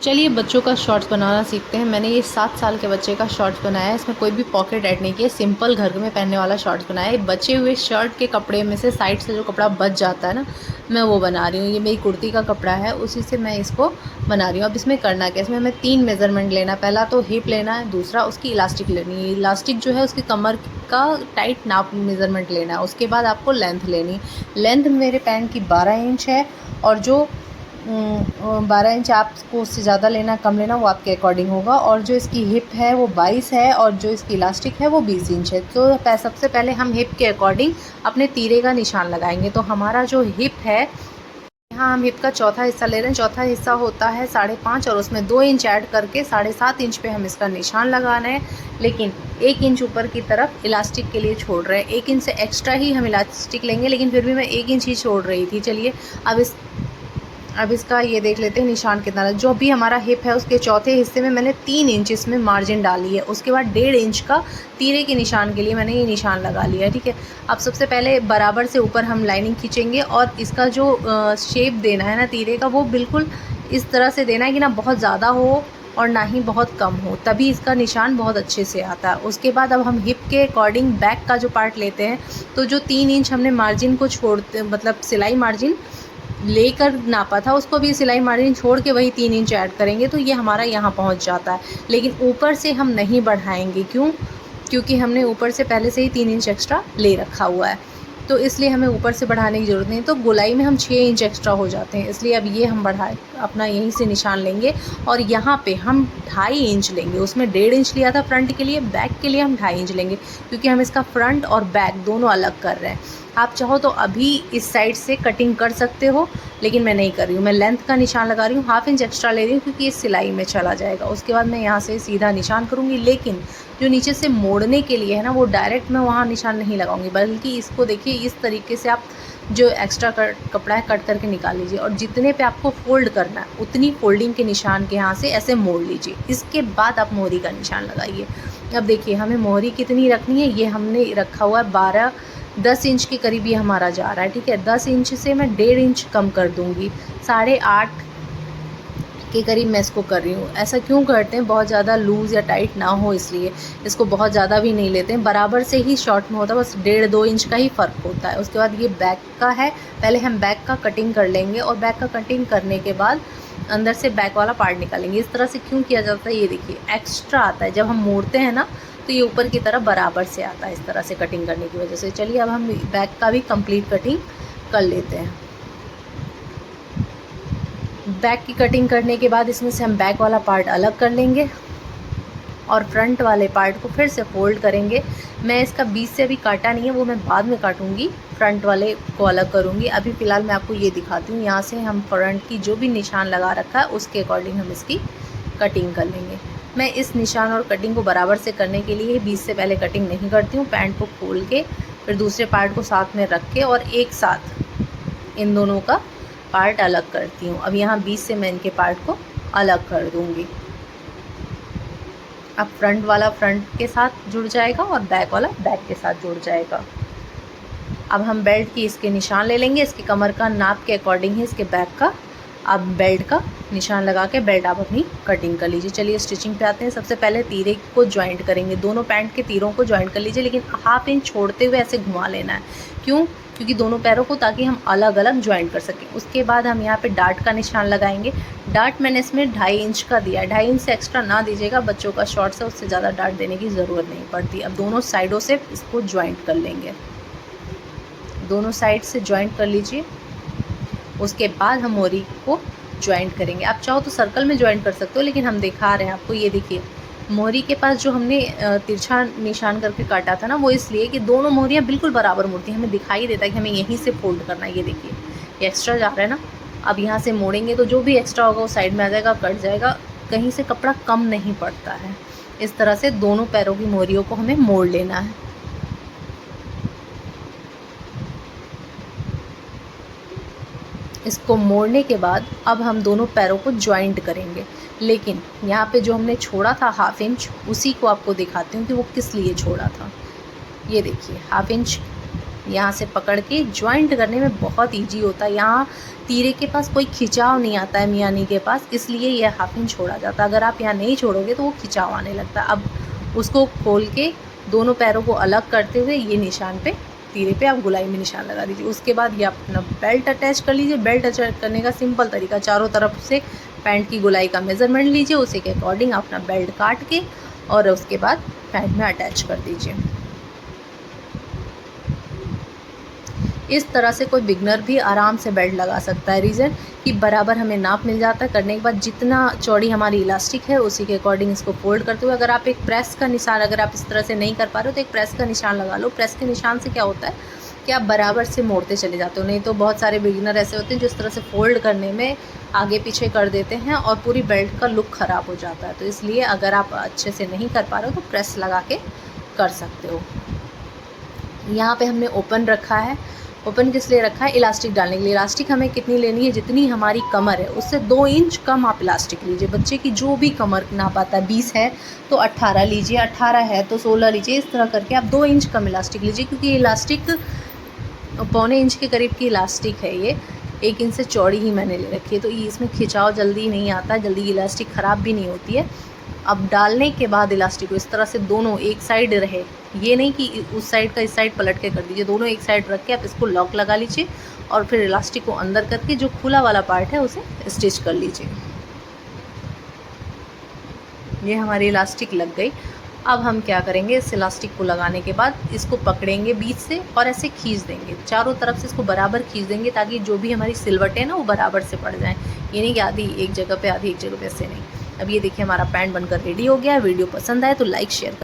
चलिए बच्चों का शॉर्ट्स बनाना सीखते हैं। मैंने ये 7 साल के बच्चे का शॉर्ट्स बनाया है। इसमें कोई भी पॉकेट ऐड नहीं किया, सिंपल घर में पहनने वाला शॉर्ट्स बनाया है। बचे हुए शर्ट के कपड़े में से साइड से जो कपड़ा बच जाता है ना, मैं वो बना रही हूँ। ये मेरी कुर्ती का कपड़ा है, उसी से मैं इसको बना रही हूँ। अब इसमें करना क्या है, इसमें हमें 3 मेज़रमेंट लेना है। पहला तो हिप लेना है, दूसरा उसकी इलास्टिक लेनी है। इलास्टिक जो है उसकी कमर का टाइट नाप मेज़रमेंट लेना है। उसके बाद आपको लेंथ लेनी है। लेंथ मेरे पैंट की 12 इंच है, और जो 12 इंच आपको उससे ज़्यादा लेना कम लेना वो आपके अकॉर्डिंग होगा। और जो इसकी हिप है वो 22 है, और जो इसकी इलास्टिक है वो 20 इंच है। तो सबसे पहले हम हिप के अकॉर्डिंग अपने तीरे का निशान लगाएंगे। तो हमारा जो हिप है, यहाँ हम हिप का चौथा हिस्सा ले रहे हैं। चौथा हिस्सा होता है 5.5, और उसमें 2 इंच ऐड करके 7.5 इंच पे हम इसका निशान लगाना है। लेकिन 1 इंच ऊपर की तरफ इलास्टिक के लिए छोड़ रहे हैं। 1 इंच से एक्स्ट्रा ही हम इलास्टिक लेंगे, लेकिन फिर भी मैं 1 इंच ही छोड़ रही थी। चलिए अब इसका ये देख लेते हैं निशान कितना। जो भी हमारा हिप है उसके चौथे हिस्से में मैंने 3 इंच इसमें मार्जिन डाली है। उसके बाद 1.5 इंच का तीरे के निशान के लिए मैंने ये निशान लगा लिया है। ठीक है, अब सबसे पहले बराबर से ऊपर हम लाइनिंग खींचेंगे, और इसका जो शेप देना है ना तीरे का, वो बिल्कुल इस तरह से देना है कि ना बहुत ज़्यादा हो और ना ही बहुत कम हो, तभी इसका निशान बहुत अच्छे से आता है। उसके बाद अब हम हिप के अकॉर्डिंग बैक का जो पार्ट लेते हैं। तो जो 3 इंच हमने मार्जिन को छोड़ते, मतलब सिलाई मार्जिन लेकर नापा था, उसको भी सिलाई मार्जिन छोड़ के वही 3 इंच ऐड करेंगे, तो ये हमारा यहाँ पहुँच जाता है। लेकिन ऊपर से हम नहीं बढ़ाएंगे, क्योंकि हमने ऊपर से पहले से ही 3 इंच एक्स्ट्रा ले रखा हुआ है, तो इसलिए हमें ऊपर से बढ़ाने की ज़रूरत नहीं। तो गोलाई में हम 6 इंच एक्स्ट्रा हो जाते हैं, इसलिए अब ये हम बढ़ाए अपना यहीं से निशान लेंगे। और यहाँ पे हम 2.5 इंच लेंगे। उसमें 1.5 इंच लिया था फ्रंट के लिए, बैक के लिए हम 2.5 इंच लेंगे, क्योंकि हम इसका फ्रंट और बैक दोनों अलग कर रहे हैं। आप चाहो तो अभी इस साइड से कटिंग कर सकते हो, लेकिन मैं नहीं कर रही हूँ। मैं लेंथ का निशान लगा रही हूँ, 1/2 इंच एक्स्ट्रा ले रही हूँ, क्योंकि ये सिलाई में चला जाएगा। उसके बाद मैं यहाँ से सीधा निशान करूँगी, लेकिन जो नीचे से मोड़ने के लिए है ना, वो डायरेक्ट मैं वहाँ निशान नहीं लगाऊंगी, बल्कि इसको देखिए इस तरीके से आप जो एक्स्ट्रा कपड़ा है कट करके निकाल लीजिए, और जितने पे आपको फोल्ड करना है उतनी फोल्डिंग के निशान के यहाँ से ऐसे मोड़ लीजिए। इसके बाद आप मोहरी का निशान लगाइए। अब देखिए हमें मोहरी कितनी रखनी है, ये हमने रखा हुआ है 10 इंच के करीब ये हमारा जा रहा है। ठीक है, 10 इंच से मैं 1.5 इंच कम कर दूँगी, 8.5 के करीब मैं इसको कर रही हूँ। ऐसा क्यों करते हैं, बहुत ज़्यादा लूज़ या टाइट ना हो इसलिए। इसको बहुत ज़्यादा भी नहीं लेते हैं, बराबर से ही शॉर्ट में होता है, बस 1.5-2 इंच का ही फ़र्क होता है। उसके बाद ये बैक का है, पहले हम बैक का कटिंग कर लेंगे, और बैक का कटिंग करने के बाद अंदर से बैक वाला पार्ट निकालेंगे। इस तरह से क्यों किया जाता है, ये देखिए एक्स्ट्रा आता है जब हम मोड़ते हैं ना, तो ये ऊपर की तरफ बराबर से आता है इस तरह से कटिंग करने की वजह से। चलिए अब हम बैक का भी कंप्लीट कटिंग कर लेते हैं। बैक की कटिंग करने के बाद इसमें से हम बैक वाला पार्ट अलग कर लेंगे, और फ्रंट वाले पार्ट को फिर से फोल्ड करेंगे। मैं इसका बीच से अभी काटा नहीं है, वो मैं बाद में काटूंगी, फ्रंट वाले को अलग करूंगी। अभी फ़िलहाल मैं आपको ये दिखाती हूँ। यहाँ से हम फ्रंट की जो भी निशान लगा रखा है उसके अकॉर्डिंग हम इसकी कटिंग कर लेंगे। मैं इस निशान और कटिंग को बराबर से करने के लिए बीच से पहले कटिंग नहीं करती हूँ। पैंट को खोल के फिर दूसरे पार्ट को साथ में रख के और एक साथ इन दोनों का पार्ट अलग करती हूँ। अब यहाँ बीच से मैं इनके पार्ट को अलग कर दूँगी। अब फ्रंट वाला फ्रंट के साथ जुड़ जाएगा और बैक वाला बैक के साथ जुड़ जाएगा। अब हम बेल्ट की इसके निशान ले लेंगे, इसकी कमर का नाप के अकॉर्डिंग है इसके बैक का। अब बेल्ट का निशान लगा के बेल्ट आप अपनी कटिंग कर लीजिए। चलिए स्टिचिंग पे आते हैं। सबसे पहले तीरे को ज्वाइंट करेंगे, दोनों पैंट के तीरों को ज्वाइंट कर लीजिए, लेकिन 1/2 इंच छोड़ते हुए ऐसे घुमा लेना है। क्यों? क्योंकि दोनों पैरों को, ताकि हम अलग अलग ज्वाइंट कर सकें। उसके बाद हम यहाँ पे डार्ट का निशान लगाएंगे। डार्ट मैंने इसमें 2.5 इंच का दिया है, 2.5 इंच से एक्स्ट्रा ना दीजिएगा, बच्चों का शॉर्ट्स है उससे ज़्यादा डार्ट देने की ज़रूरत नहीं पड़ती। अब दोनों साइडों से इसको ज्वाइंट कर लेंगे, दोनों साइड से ज्वाइंट कर लीजिए। उसके बाद हम मोरी को ज्वाइंट करेंगे। आप चाहो तो सर्कल में ज्वाइंट कर सकते हो, लेकिन हम दिखा रहे हैं आपको। ये देखिए मोहरी के पास जो हमने तिरछा निशान करके काटा था ना, वो इसलिए कि दोनों मोहरियाँ बिल्कुल बराबर मुड़ती हैं, हमें दिखाई देता है कि हमें यहीं से फोल्ड करना है। ये देखिए ये एक्स्ट्रा जा रहा है ना, अब यहाँ से मोड़ेंगे तो जो भी एक्स्ट्रा होगा वो साइड में आ जाएगा, कट जाएगा, कहीं से कपड़ा कम नहीं पड़ता है। इस तरह से दोनों पैरों की मोहरियों को हमें मोड़ लेना है। इसको मोड़ने के बाद अब हम दोनों पैरों को ज्वाइंट करेंगे, लेकिन यहाँ पे जो हमने छोड़ा था 1/2 इंच, उसी को आपको दिखाती हूँ कि वो किस लिए छोड़ा था। ये देखिए 1/2 इंच यहाँ से पकड़ के जॉइंट करने में बहुत ईजी होता है। यहाँ तीरे के पास कोई खिंचाव नहीं आता है मियानी के पास, इसलिए यह हाफ इंच छोड़ा जाता है। अगर आप यहाँ नहीं छोड़ोगे तो वो खिंचाव आने लगता है। अब उसको खोल के दोनों पैरों को अलग करते हुए ये निशान पे, तीरे पे आप गुलाई में निशान लगा दीजिए। उसके बाद ये अपना बेल्ट अटैच कर लीजिए। बेल्ट अटैच करने का सिंपल तरीका, चारों तरफ से पैंट की गुलाई का मेज़रमेंट लीजिए, उसी के अकॉर्डिंग अपना बेल्ट काट के और उसके बाद पैंट में अटैच कर दीजिए। इस तरह से कोई बिगनर भी आराम से बेल्ट लगा सकता है। रीज़न कि बराबर हमें नाप मिल जाता है। करने के बाद जितना चौड़ी हमारी इलास्टिक है उसी के अकॉर्डिंग इसको फोल्ड करते हुए, अगर आप एक प्रेस का निशान, अगर आप इस तरह से नहीं कर पा रहे हो तो एक प्रेस का निशान लगा लो। प्रेस के निशान से क्या होता है कि आप बराबर से मोड़ते चले जाते हो। नहीं तो बहुत सारे बिगिनर ऐसे होते हैं जो इस तरह से फ़ोल्ड करने में आगे पीछे कर देते हैं और पूरी बेल्ट का लुक ख़राब हो जाता है। तो इसलिए अगर आप अच्छे से नहीं कर पा रहे हो तो प्रेस लगा के कर सकते हो। यहाँ पे हमने ओपन रखा है। ओपन किस लिए रखा है? इलास्टिक डालने के लिए। इलास्टिक हमें कितनी लेनी है? जितनी हमारी कमर है उससे 2 इंच कम आप इलास्टिक लीजिए। बच्चे की जो भी कमर नाप आता है, 20 है तो 18 लीजिए, 18 है तो 16 लीजिए। इस तरह करके आप 2 इंच कम इलास्टिक लीजिए, क्योंकि इलास्टिक 1.25 इंच के करीब की इलास्टिक है। ये 1 इंच से चौड़ी ही मैंने ले रखी है, तो इसमें खिंचाव जल्दी नहीं आता, जल्दी इलास्टिक ख़राब भी नहीं होती है। अब डालने के बाद इलास्टिक को इस तरह से दोनों एक साइड रहे, ये नहीं कि उस साइड का इस साइड पलट के कर दीजिए। दोनों एक साइड रख के आप इसको लॉक लगा लीजिए और फिर इलास्टिक को अंदर करके जो खुला वाला पार्ट है उसे स्टिच कर लीजिए। ये हमारी इलास्टिक लग गई। अब हम क्या करेंगे, इस इलास्टिक को लगाने के बाद इसको पकड़ेंगे बीच से और ऐसे खींच देंगे, चारों तरफ से इसको बराबर खींच देंगे ताकि जो भी हमारी सिलवटें हैं ना वो बराबर से पड़ जाएं। ये नहीं कि आधी एक जगह पे आधी एक जगह पे, ऐसे नहीं। अब ये देखिए हमारा पैंट बनकर रेडी हो गया। वीडियो पसंद आए तो लाइक शेयर